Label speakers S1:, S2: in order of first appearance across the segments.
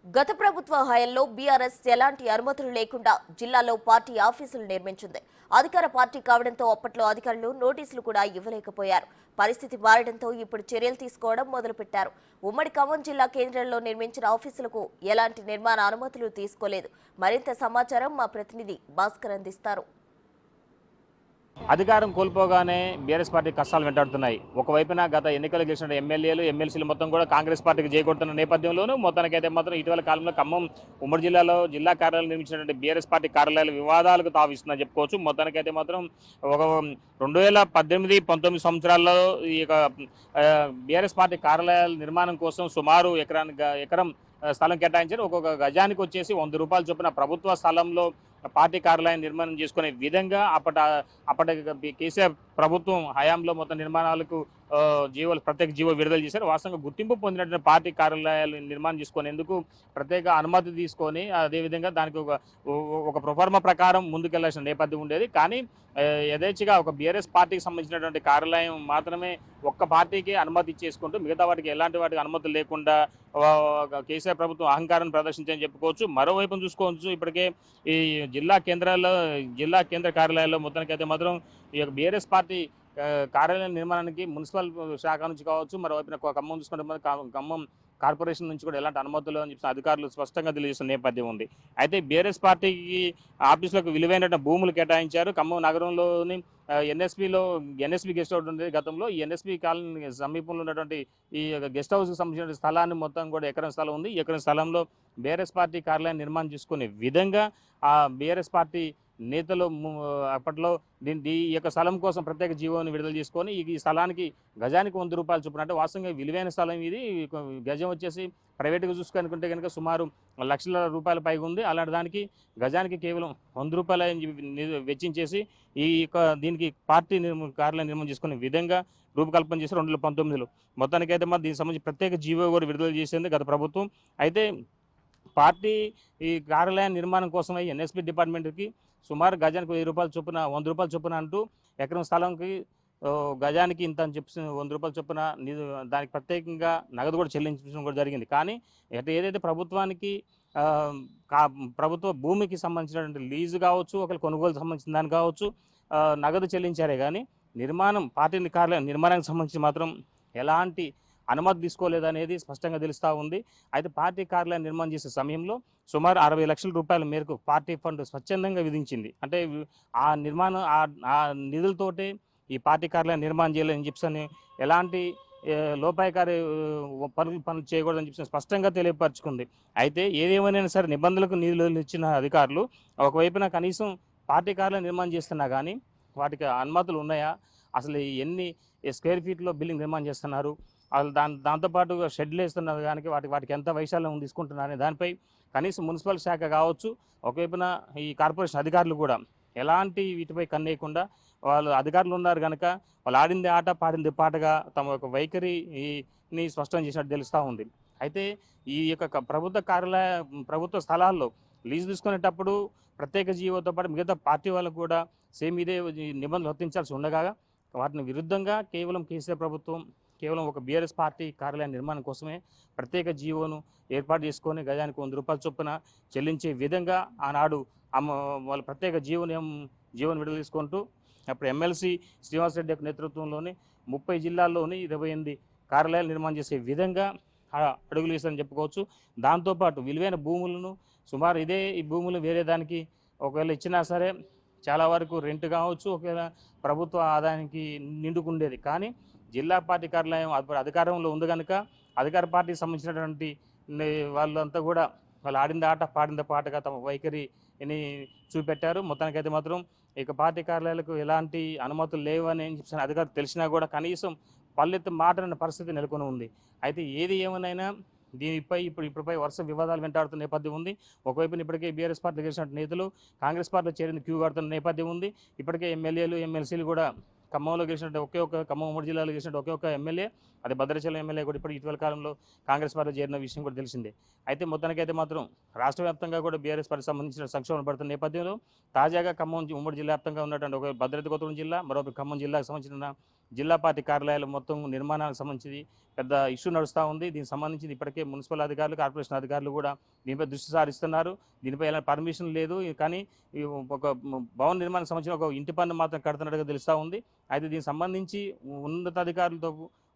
S1: గత ప్రభుత్వ హయాంలో బీఆర్ఎస్ ఎలాంటి అనుమతులు లేకుండా జిల్లాలో పార్టీ ఆఫీసులు నిర్మించింది. అధికార పార్టీ కావడంతో అప్పట్లో అధికారులు నోటీసులు కూడా ఇవ్వలేకపోయారు. పరిస్థితి మారడంతో ఇప్పుడు చర్యలు తీసుకోవడం మొదలుపెట్టారు. ఉమ్మడి ఖమ్మం జిల్లా కేంద్రంలో నిర్మించిన ఆఫీసులకు ఎలాంటి నిర్మాణ అనుమతులు తీసుకోలేదు. మరింత సమాచారం మా ప్రతినిధి భాస్కర్ అందిస్తారు.
S2: అధికారం కోల్పోగానే బీఆర్ఎస్ పార్టీ కష్టాలు వెంటాడుతున్నాయి. ఒకవైపున గత ఎన్నికలు గెలిచిన ఎమ్మెల్యేలు ఎమ్మెల్సీలు మొత్తం కూడా కాంగ్రెస్ పార్టీకి చేకూడుతున్న నేపథ్యంలోనూ మొత్తానికైతే మాత్రం ఇటీవల కాలంలో ఖమ్మం ఉమ్మడి జిల్లాలో జిల్లా కార్యాలయాలు నిర్మించినటువంటి బీఆర్ఎస్ పార్టీ కార్యాలయాలు వివాదాలకు తావిస్తుందని చెప్పుకోవచ్చు. మొత్తానికైతే మాత్రం ఒక 2018-19 సంవత్సరాల్లో ఈ యొక్క బీఆర్ఎస్ పార్టీ కార్యాలయాల నిర్మాణం కోసం సుమారు ఎకరం స్థలం కేటాయించారు. ఒక్కొక్క గజానికి వచ్చేసి 100 రూపాయల చొప్పున ప్రభుత్వ స్థలంలో పార్టీ కార్యాలయం నిర్మాణం చేసుకునే విధంగా అప్పటి కేసీఆర్ ప్రభుత్వం హయాంలో మొత్తం నిర్మాణాలకు ప్రత్యేక జీవో విడుదల చేశారు. వాస్తవంగా గుర్తింపు పొందినటువంటి పార్టీ కార్యాలయాలు నిర్మాణం చేసుకునేందుకు ప్రత్యేక అనుమతి తీసుకొని అదేవిధంగా దానికి ఒక ప్రొఫార్మా ప్రకారం ముందుకెళ్లాల్సిన నేపథ్యం ఉండేది. కానీ యథేచ్ఛగా ఒక బీఆర్ఎస్ పార్టీకి సంబంధించినటువంటి కార్యాలయం మాత్రమే ఒక్క పార్టీకి అనుమతి ఇచ్చేసుకుంటూ మిగతా వాటికి వాటికి అనుమతులు లేకుండా కేసీఆర్ ప్రభుత్వం అహంకారాన్ని ప్రదర్శించని చెప్పుకోవచ్చు. మరోవైపు చూసుకోవచ్చు, ఇప్పటికే ఈ జిల్లా కేంద్ర కార్యాలయాల్లో మొత్తానికైతే మాత్రం ఈ యొక్క బీఆర్ఎస్ పార్టీ కార్యాలయం నిర్మాణానికి మున్సిపల్ శాఖ నుంచి కావచ్చు, మరోవైపున ఖమ్మం చూసుకుంటే ఖమ్మం కార్పొరేషన్ నుంచి కూడా ఎలాంటి అనుమతులు అని చెప్పి అధికారులు స్పష్టంగా తెలియజేస్తున్న నేపథ్యం ఉంది. అయితే బీఆర్ఎస్ పార్టీకి ఆఫీసులకు విలువైన భూములు కేటాయించారు. ఖమ్మం నగరంలోని ఎన్ఎస్పీ గెస్ట్ హౌస్ ఉండేది గతంలో. ఈ ఎన్ఎస్పీ కాలనీ సమీపంలో ఉన్నటువంటి ఈ గెస్ట్ హౌస్కి సంబంధించిన స్థలాన్ని మొత్తం కూడా ఎకరం స్థలం ఉంది. ఈ ఎకరం స్థలంలో బీఆర్ఎస్ పార్టీ కార్యాలయం నిర్మాణం చేసుకునే విధంగా ఆ బీఆర్ఎస్ పార్టీ నేతలు అప్పట్లో ఈ యొక్క స్థలం కోసం ప్రత్యేక జీవోని విడుదల చేసుకొని ఈ స్థలానికి గజానికి 100 రూపాయలు చొప్పున, అంటే వాస్తవంగా విలువైన స్థలం ఇది. గజం వచ్చేసి ప్రైవేట్గా చూసుకుంటే కనుక సుమారు లక్షల రూపాయల పైగా ఉంది. అలాంటి దానికి గజానికి కేవలం 100 రూపాయలు వెచ్చించేసి ఈ యొక్క దీనికి పార్టీ కార్యాలయం నిర్మాణం చేసుకునే విధంగా రూపకల్పన చేసి 2019లో మొత్తానికైతే మరి దీనికి సంబంధించి ప్రత్యేక జీవో కూడా విడుదల చేసింది గత ప్రభుత్వం. అయితే పార్టీ ఈ కార్యాలయం నిర్మాణం కోసమై ఎన్ఎస్పీ డిపార్ట్మెంట్కి సుమారు గజానికి 1000 రూపాయల చొప్పున 100 రూపాయల చొప్పున అంటూ ఎకరం స్థలంకి గజానికి ఇంత అని చెప్పి 100 రూపాయల చొప్పున దానికి ప్రత్యేకంగా నగదు కూడా చెల్లించడం కూడా జరిగింది. కానీ ఏదైతే ప్రభుత్వానికి ప్రభుత్వ భూమికి సంబంధించినటువంటి లీజు కావచ్చు, ఒకవేళ కొనుగోలు సంబంధించిన దానికి కావచ్చు నగదు చెల్లించారే కానీ పార్టీ కార్యాలయం నిర్మాణానికి సంబంధించి మాత్రం ఎలాంటి అనుమతి తీసుకోలేదనేది స్పష్టంగా తెలుస్తూ ఉంది. అయితే పార్టీ కార్యాలయం నిర్మాణం చేసే సమయంలో సుమారు 60 లక్షల రూపాయల మేరకు పార్టీ ఫండ్ స్వచ్ఛందంగా విధించింది. అంటే ఆ నిర్మాణం ఆ నిధులతోటే ఈ పార్టీ కార్యాలయం నిర్మాణం చేయాలని చెప్పని ఎలాంటి లోపాయకారి పనులు చేయకూడదని చెప్పి స్పష్టంగా తెలియపరుచుకుంది. అయితే ఏదేమైనా సరే నిబంధనలకు నిధులు ఇచ్చిన అధికారులు ఒకవైపున కనీసం పార్టీ కార్యాలయం నిర్మాణం చేస్తున్నా కానీ వాటికి అనుమతులు ఉన్నాయా, అసలు ఎన్ని స్క్వేర్ ఫీట్లో బిల్డింగ్ నిర్మాణం చేస్తున్నారు, వాళ్ళు దాంతోపాటు షెడ్లు వేస్తున్నారు, కానీ వాటికి ఎంత వైశాల్యం తీసుకుంటున్నారనే దానిపై కనీసం మున్సిపల్ శాఖ కావచ్చు, ఒకవైపున ఈ కార్పొరేషన్ అధికారులు కూడా ఎలాంటి వీటిపై కన్నేయకుండా వాళ్ళు అధికారులు ఉన్నారు కనుక వాళ్ళు ఆడింది ఆట పాడింది పాటగా తమ యొక్క వైఖరిని స్పష్టం చేసినట్టు తెలుస్తూ ఉంది. అయితే ఈ యొక్క ప్రభుత్వ స్థలాల్లో లీజు తీసుకునేటప్పుడు ప్రత్యేక జీవోతో పాటు మిగతా పార్టీ వాళ్ళకు కూడా సేమ్ ఇదే నిబంధనలు వర్తించాల్సి ఉండగా వాటిని విరుద్ధంగా కేవలం కేసీఆర్ ప్రభుత్వం కేవలం ఒక బీఆర్ఎస్ పార్టీ కార్యాలయం నిర్మాణం కోసమే ప్రత్యేక జీవోను ఏర్పాటు చేసుకొని గజానికి 100 రూపాయల చొప్పున చెల్లించే విధంగా ఆనాడు వాళ్ళ ప్రత్యేక జీవోను విడుదల తీసుకుంటూ అప్పుడు ఎమ్మెల్సీ శ్రీనివాసరెడ్డి యొక్క నేతృత్వంలోని 30 జిల్లాల్లోని 28 కార్యాలయాలు నిర్మాణం చేసే విధంగా అడుగులు వేస్తారని చెప్పుకోవచ్చు. దాంతోపాటు విలువైన భూములను సుమారు ఈ భూములు వేరే దానికి ఒకవేళ ఇచ్చినా సరే చాలా వరకు రెంట్ కావచ్చు, ఒకవేళ ప్రభుత్వ ఆదాయానికి నిండుకుండేది. కానీ జిల్లా పార్టీ కార్యాలయం అధికారంలో ఉంది కనుక అధికార పార్టీకి సంబంధించినటువంటి వాళ్ళంతా కూడా వాళ్ళు ఆడింది ఆట పాడింది పాటగా తమ వైఖరిని చూపెట్టారు. మొత్తానికైతే మాత్రం ఇక పార్టీ కార్యాలయాలకు ఎలాంటి అనుమతులు లేవని చెప్పిన అధికారులు తెలిసినా కూడా కనీసం పల్లెత్తు మాటలన్న పరిస్థితి నెలకొని ఉంది. అయితే ఏది ఏమనైనా దీనిపై ఇప్పుడుపై వరుస వివాదాలు వెంటాడుతున్న నేపథ్యం ఉంది. ఒకవైపున ఇప్పటికే బీఆర్ఎస్ పార్టీ గెలిచిన నేతలు కాంగ్రెస్ పార్టీలో చేరిన క్యూ కడుతున్న నేపథ్యం ఉంది. ఇప్పటికే ఎమ్మెల్యేలు ఎమ్మెల్సీలు కూడా ఖమ్మంలో గెలిచినట్టు ఖమ్మం ఉమ్మడి జిల్లాలో గెలిచినట్టు ఒకే ఒక ఎమ్మెల్యే, అదే భద్రాచలం ఎమ్మెల్యే కూడా ఇటీవల కాలంలో కాంగ్రెస్ పార్టీ చేరిన విషయం కూడా తెలిసిందే. అయితే మొత్తానికైతే మాత్రం రాష్ట్ర వ్యాప్తంగా కూడా బీఆర్ఎస్ పార్టీ సంబంధించిన సంక్షోభం పడుతున్న నేపథ్యంలో తాజాగా ఖమ్మం ఉమ్మడి జిల్లా వ్యాప్తంగా ఉన్నటువంటి ఒక భద్రాద్రి కొత్తగూడెం జిల్లా, మరొక ఖమ్మం జిల్లాకు సంబంధించిన జిల్లా పార్టీ కార్యాలయాలు మొత్తం నిర్మాణాలకు సంబంధించి పెద్ద ఇష్యూ నడుస్తూ ఉంది. దీనికి సంబంధించి ఇప్పటికే మున్సిపల్ అధికారులు, కార్పొరేషన్ అధికారులు కూడా దీనిపై దృష్టి సారిస్తున్నారు. దీనిపై ఎలాంటి పర్మిషన్ లేదు, కానీ ఒక భవన నిర్మాణానికి సంబంధించిన ఒక ఇంటి పన్ను మాత్రం కడుతున్నట్టుగా తెలుస్తూ ఉంది. అయితే దీనికి సంబంధించి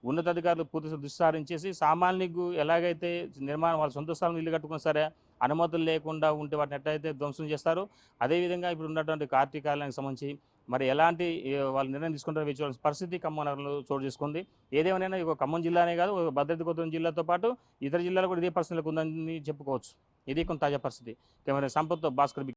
S2: ఉన్నతాధికారులు పూర్తి దృష్టి సారించేసి సామాన్యులకు ఎలాగైతే నిర్మాణం వాళ్ళ సొంత స్థలం ఇల్లు కట్టుకున్నా సరే అనుమతులు లేకుండా ఉంటే వాటిని ఎట్లయితే ధ్వంసం చేస్తారో అదేవిధంగా ఇప్పుడు ఉన్నటువంటి పార్టీ కార్యాలయానికి సంబంధించి మరి ఎలాంటి వాళ్ళు నిర్ణయం తీసుకుంటారో వేచి చూడాల్సిన పరిస్థితి ఖమ్మం నగరంలో చోటు చేసుకుంది. ఏదేమైనా ఇక ఖమ్మం జిల్లానే కాదు, భద్రాద్రి కొత్తగూడెం జిల్లాతో పాటు ఇతర జిల్లాలో కూడా ఇదే పరిస్థితులకు ఉందని చెప్పుకోవచ్చు. ఇది కొంత తాజా పరిస్థితి. కెమెరా సంపత్తో భాస్కర్.